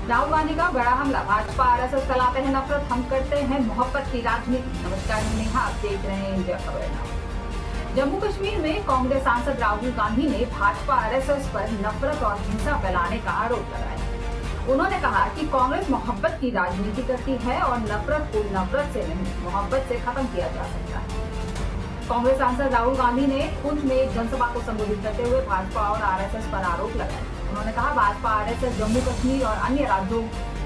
राहुल गांधी का बड़ा हमला, भाजपा आरएसएस फैलाते हैं नफरत, हम करते हैं मोहब्बत की राजनीति। नमस्कार, नेहा, आप देख रहे हैं इंडिया खबर नाउ। जम्मू कश्मीर में कांग्रेस सांसद राहुल गांधी ने भाजपा आरएसएस पर नफरत और हिंसा फैलाने का आरोप लगाया। उन्होंने कहा कि कांग्रेस मोहब्बत की राजनीति करती है और नफरत को नफरत से नहीं, मोहब्बत से खत्म किया जा सकता है। कांग्रेस सांसद राहुल गांधी ने पुंछ में एक जनसभा को संबोधित करते हुए भाजपा और आरएसएस पर आरोप लगाया। उन्होंने कहा, भाजपा आरएसएस जम्मू कश्मीर और अन्य राज्यों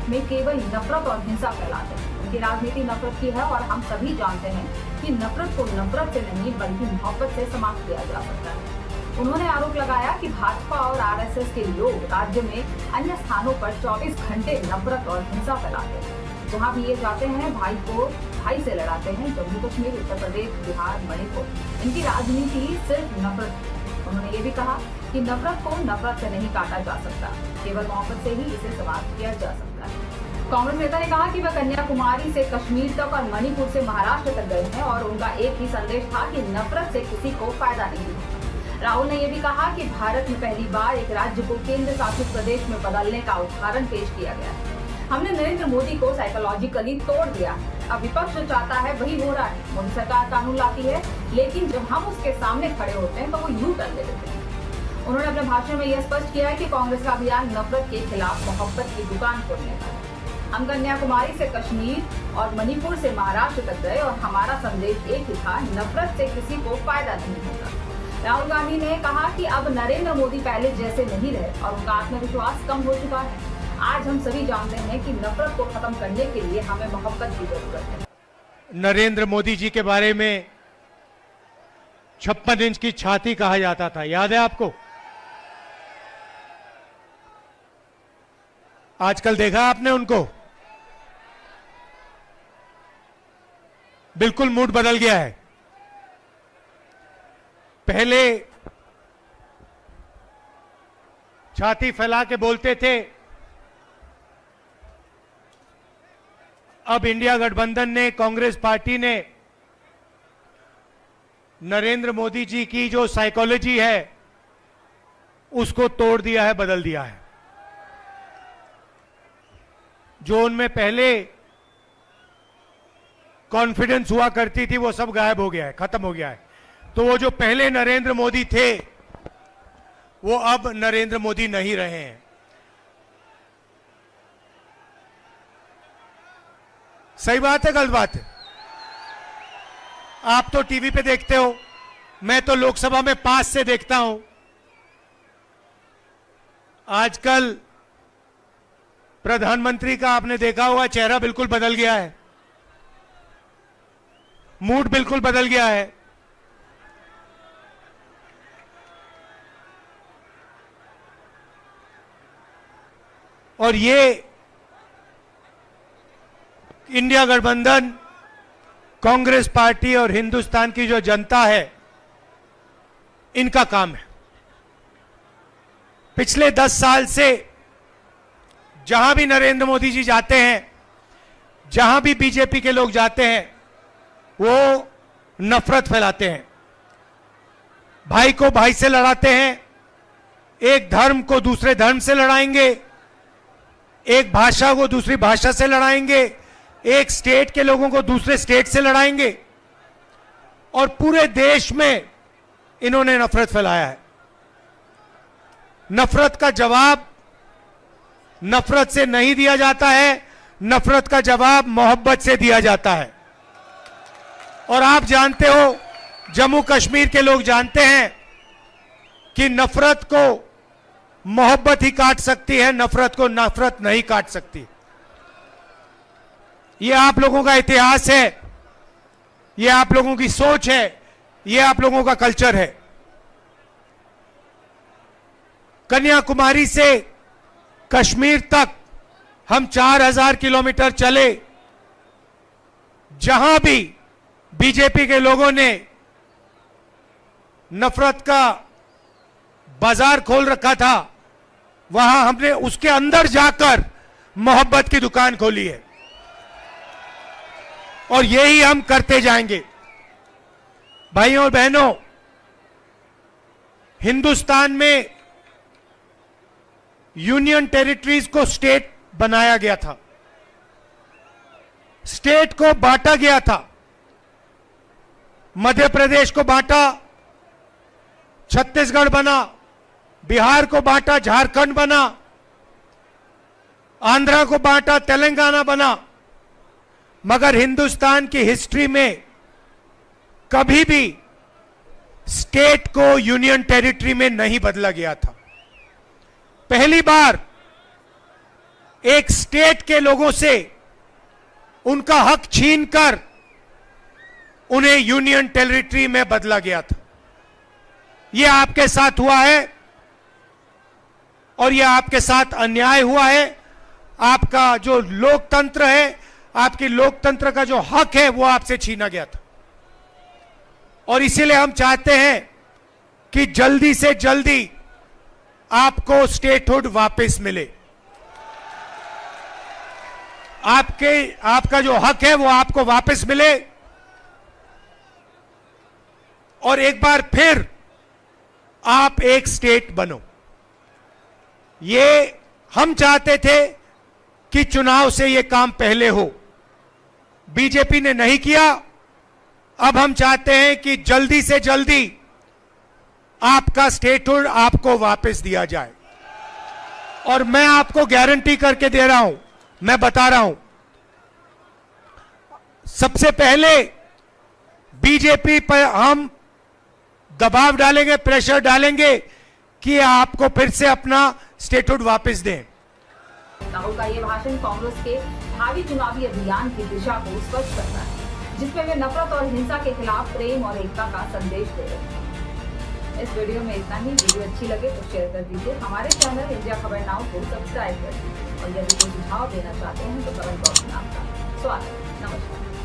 में केवल नफरत और हिंसा फैलाते हैं। उनकी राजनीति नफरत की है और हम सभी जानते हैं कि नफरत को नफरत से नहीं बल्कि मोहब्बत से समाप्त किया जा सकता है। उन्होंने आरोप लगाया कि भाजपा और आरएसएस के लोग राज्य में अन्य स्थानों पर 24 घंटे नफरत और हिंसा फैलाते हैं। जहां भी ये जाते हैं, भाई को भाई से लड़ाते हैं। जम्मू कश्मीर, उत्तर प्रदेश, बिहार, मणिपुर, इनकी राजनीति सिर्फ नफरत है। उन्होंने ये भी कहा कि नफरत को नफरत से नहीं काटा जा सकता, केवल मोहब्बत से ही इसे समाप्त किया जा सकता है। कांग्रेस नेता ने कहा कि वह कन्याकुमारी से कश्मीर तक और मणिपुर से महाराष्ट्र तक गए हैं और उनका एक ही संदेश था कि नफरत से किसी को फायदा नहीं होता। राहुल ने यह भी कहा कि भारत में पहली बार एक राज्य को केंद्र शासित प्रदेश में बदलने का उदाहरण पेश किया गया है। हमने नरेंद्र मोदी को साइकोलॉजिकली तोड़ दिया। अब विपक्ष जो चाहता है वही हो रहा है। मोदी सरकार कानून लाती है, लेकिन जब हम उसके सामने खड़े होते हैं तो वो यूं कर ले लेते हैं। उन्होंने अपने भाषण में यह स्पष्ट किया है कि कांग्रेस का अभियान नफरत के खिलाफ मोहब्बत की दुकान खोलने का है। हम कन्याकुमारी से कश्मीर और मणिपुर से महाराष्ट्र तक गए और हमारा संदेश एक ही था, नफरत से किसी को फायदा नहीं होता। राहुल गांधी ने कहा कि अब नरेंद्र मोदी पहले जैसे नहीं रहे और उनका आत्मविश्वास कम हो चुका है। आज हम सभी जानते हैं कि नफरत को खत्म करने के लिए हमें मोहब्बत की जरूरत है। नरेंद्र मोदी जी के बारे में 56 इंच की छाती कहा जाता था, याद है आपको? आजकल देखा आपने उनको? बिल्कुल मूड बदल गया है। पहले छाती फैला के बोलते थे, अब इंडिया गठबंधन ने, कांग्रेस पार्टी ने नरेंद्र मोदी जी की जो साइकोलॉजी है उसको तोड़ दिया है, बदल दिया है। जो उनमें पहले कॉन्फिडेंस हुआ करती थी वो सब गायब हो गया है, खत्म हो गया है। तो वो जो पहले नरेंद्र मोदी थे वो अब नरेंद्र मोदी नहीं रहे हैं। सही बात है, गलत बात है? आप तो टीवी पे देखते हो, मैं तो लोकसभा में पास से देखता हूं। आजकल प्रधानमंत्री का आपने देखा हुआ चेहरा बिल्कुल बदल गया है, मूड बिल्कुल बदल गया है। और ये इंडिया गठबंधन, कांग्रेस पार्टी और हिंदुस्तान की जो जनता है, इनका काम है। पिछले 10 साल से जहां भी नरेंद्र मोदी जी जाते हैं, जहां भी बीजेपी के लोग जाते हैं, वो नफरत फैलाते हैं, भाई को भाई से लड़ाते हैं, एक धर्म को दूसरे धर्म से लड़ाएंगे, एक भाषा को दूसरी भाषा से लड़ाएंगे, एक स्टेट के लोगों को दूसरे स्टेट से लड़ाएंगे और पूरे देश में इन्होंने नफरत फैलाया है। नफरत का जवाब नफरत से नहीं दिया जाता है, नफरत का जवाब मोहब्बत से दिया जाता है। और आप जानते हो, जम्मू कश्मीर के लोग जानते हैं कि नफरत को मोहब्बत ही काट सकती है, नफरत को नफरत नहीं काट सकती। ये आप लोगों का इतिहास है, ये आप लोगों की सोच है, ये आप लोगों का कल्चर है। कन्याकुमारी से कश्मीर तक हम 4000 किलोमीटर चले, जहां भी बीजेपी के लोगों ने नफरत का बाजार खोल रखा था, वहां हमने उसके अंदर जाकर मोहब्बत की दुकान खोली है और यही हम करते जाएंगे। भाइयों और बहनों, हिंदुस्तान में यूनियन टेरिटरीज को स्टेट बनाया गया था, स्टेट को बांटा गया था। मध्य प्रदेश को बांटा, छत्तीसगढ़ बना, बिहार को बांटा, झारखंड बना, आंध्रा को बांटा, तेलंगाना बना। मगर हिंदुस्तान की हिस्ट्री में कभी भी स्टेट को यूनियन टेरिटरी में नहीं बदला गया था। पहली बार एक स्टेट के लोगों से उनका हक छीनकर उन्हें यूनियन टेरिटरी में बदला गया था। यह आपके साथ हुआ है और यह आपके साथ अन्याय हुआ है। आपका जो लोकतंत्र है, आपकी लोकतंत्र का जो हक है, वो आपसे छीना गया था। और इसीलिए हम चाहते हैं कि जल्दी से जल्दी आपको स्टेटहुड वापस मिले। आपका जो हक है वो आपको वापस मिले और एक बार फिर आप एक स्टेट बनो। ये हम चाहते थे कि चुनाव से ये काम पहले हो, बीजेपी ने नहीं किया। अब हम चाहते हैं कि जल्दी से जल्दी आपका स्टेटहुड आपको वापस दिया जाए। और मैं आपको गारंटी करके दे रहा हूं, मैं बता रहा हूं, सबसे पहले बीजेपी पर हम दबाव डालेंगे, प्रेशर डालेंगे कि आपको फिर से अपना स्टेटहुड वापस दें। राहुल का ये भाषण कांग्रेस के भावी चुनावी अभियान की दिशा को स्पष्ट करता है, जिसमें वे नफरत और हिंसा के खिलाफ प्रेम और एकता का संदेश दे रहे हैं। इस वीडियो में इतना ही। वीडियो अच्छी लगे तो शेयर कर दीजिए। हमारे चैनल इंडिया खबर नाउ को सब्सक्राइब कर दीजिए और यदि कोई सुझाव देना चाहते हैं तो कमेंट बॉक्स में आपका स्वागत है। नमस्कार।